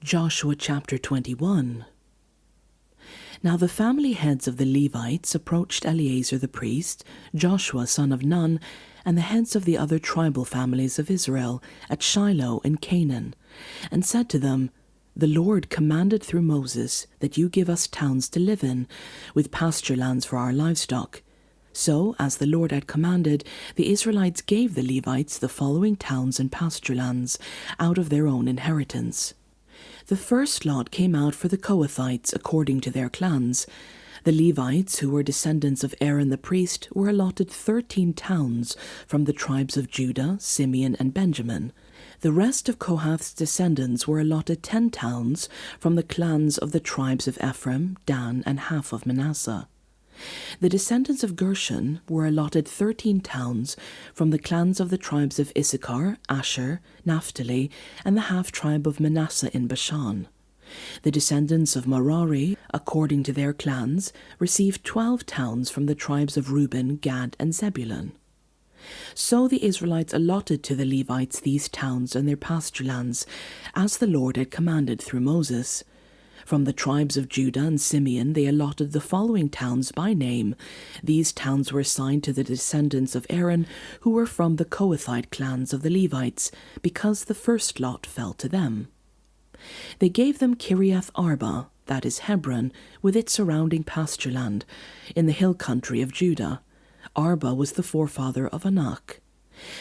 Joshua chapter 21. Now the family heads of the Levites approached Eleazar the priest, Joshua son of Nun, and the heads of the other tribal families of Israel at Shiloh in Canaan, and said to them, The Lord commanded through Moses that you give us towns to live in, with pasture lands for our livestock. So, as the Lord had commanded, the Israelites gave the Levites the following towns and pasture lands out of their own inheritance. The first lot came out for the Kohathites according to their clans. The Levites, who were descendants of Aaron the priest, were allotted 13 towns from the tribes of Judah, Simeon, and Benjamin. The rest of Kohath's descendants were allotted 10 towns from the clans of the tribes of Ephraim, Dan, and half of Manasseh. The descendants of Gershon were allotted 13 towns from the clans of the tribes of Issachar, Asher, Naphtali, and the half-tribe of Manasseh in Bashan. The descendants of Merari, according to their clans, received 12 towns from the tribes of Reuben, Gad, and Zebulun. So the Israelites allotted to the Levites these towns and their pasture lands, as the Lord had commanded through Moses. From the tribes of Judah and Simeon they allotted the following towns by name. These towns were assigned to the descendants of Aaron, who were from the Kohathite clans of the Levites, because the first lot fell to them. They gave them Kiriath Arba, that is Hebron, with its surrounding pasture land, in the hill country of Judah. Arba was the forefather of Anak.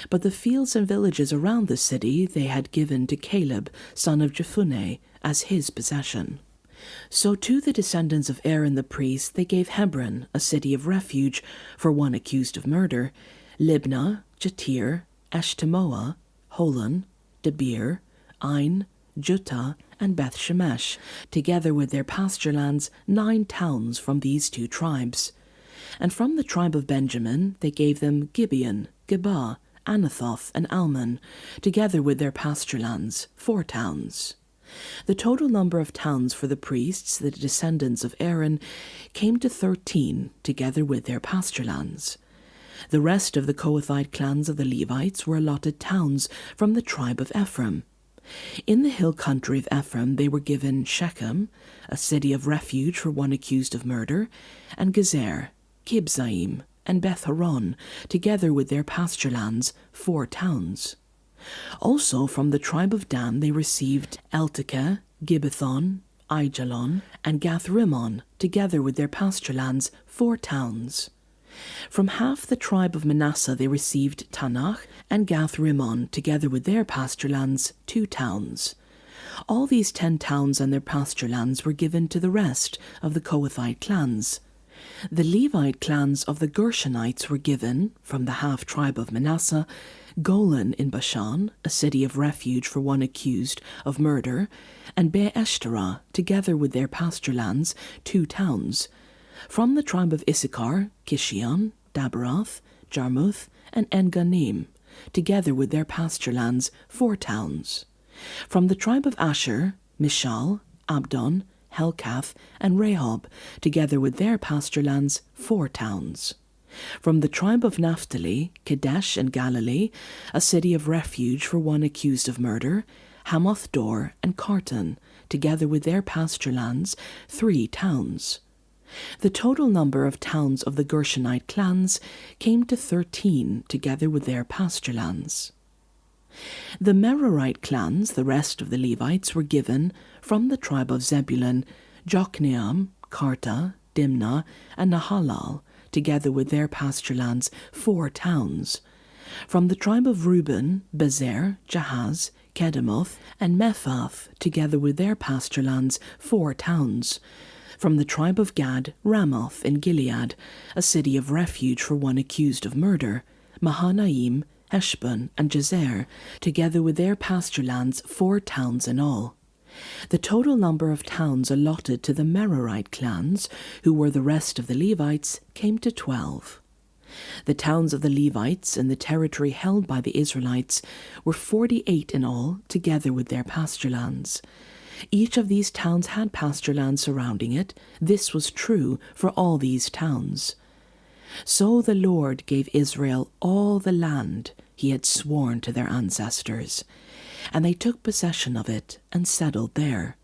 But the fields and villages around the city they had given to Caleb, son of Jephunneh, as his possession. So to the descendants of Aaron the priest they gave Hebron, a city of refuge for one accused of murder, Libnah, Jatir, Eshtemoa, Holon, Debir, Ain, Juttah, and Beth Shemesh, together with their pasture lands, 9 towns from these 2 tribes. And from the tribe of Benjamin they gave them Gibeon, Gebah, Anathoth, and Almon, together with their pasture lands, 4 towns. The total number of towns for the priests, the descendants of Aaron, came to 13, together with their pasture lands. The rest of the Kohathite clans of the Levites were allotted towns from the tribe of Ephraim. In the hill country of Ephraim they were given Shechem, a city of refuge for one accused of murder, and Gezer, Kibzaim, and Beth Horon, together with their pasture lands, 4 towns. Also from the tribe of Dan they received Eltekeh, Gibbethon, Aijalon, and Gath-Rimmon, together with their pasture lands, 4 towns. From half the tribe of Manasseh they received Tanach and Gath-Rimmon, together with their pasture lands, 2 towns. All these 10 towns and their pasture lands were given to the rest of the Kohathite clans. The Levite clans of the Gershonites were given, from the half-tribe of Manasseh, Golan in Bashan, a city of refuge for one accused of murder, and Be-Eshterah, together with their pasture lands, 2 towns. From the tribe of Issachar, Kishion, Daberath, Jarmuth, and En-Ganim, together with their pasture lands, 4 towns. From the tribe of Asher, Mishal, Abdon, Helkath, and Rehob, together with their pasture lands, 4 towns. From the tribe of Naphtali, Kadesh and Galilee, a city of refuge for one accused of murder, Hamoth-Dor and Kartan, together with their pasture lands, 3 towns. The total number of towns of the Gershonite clans came to 13, together with their pasture lands. The Merarite clans, the rest of the Levites, were given, from the tribe of Zebulun, Jokneam, Karta, Dimnah, and Nahalal, together with their pasture lands, 4 towns. From the tribe of Reuben, Bezer, Jahaz, Kedemoth, and Mephath, together with their pasture lands, 4 towns. From the tribe of Gad, Ramoth in Gilead, a city of refuge for one accused of murder, Mahanaim, Heshbon, and Jazer, together with their pasture lands, 4 towns in all. The total number of towns allotted to the Merarite clans, who were the rest of the Levites, came to 12. The towns of the Levites in the territory held by the Israelites were 48 in all, together with their pasture lands. Each of these towns had pasture land surrounding it. This was true for all these towns. So the Lord gave Israel all the land he had sworn to their ancestors. And they took possession of it and settled there.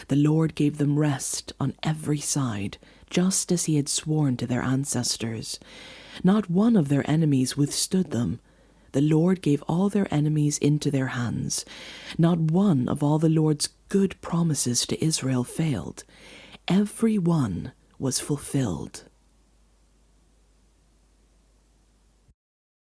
The Lord gave them rest on every side, just as he had sworn to their ancestors. Not one of their enemies withstood them. The Lord gave all their enemies into their hands. Not one of all the Lord's good promises to Israel failed. Every one was fulfilled.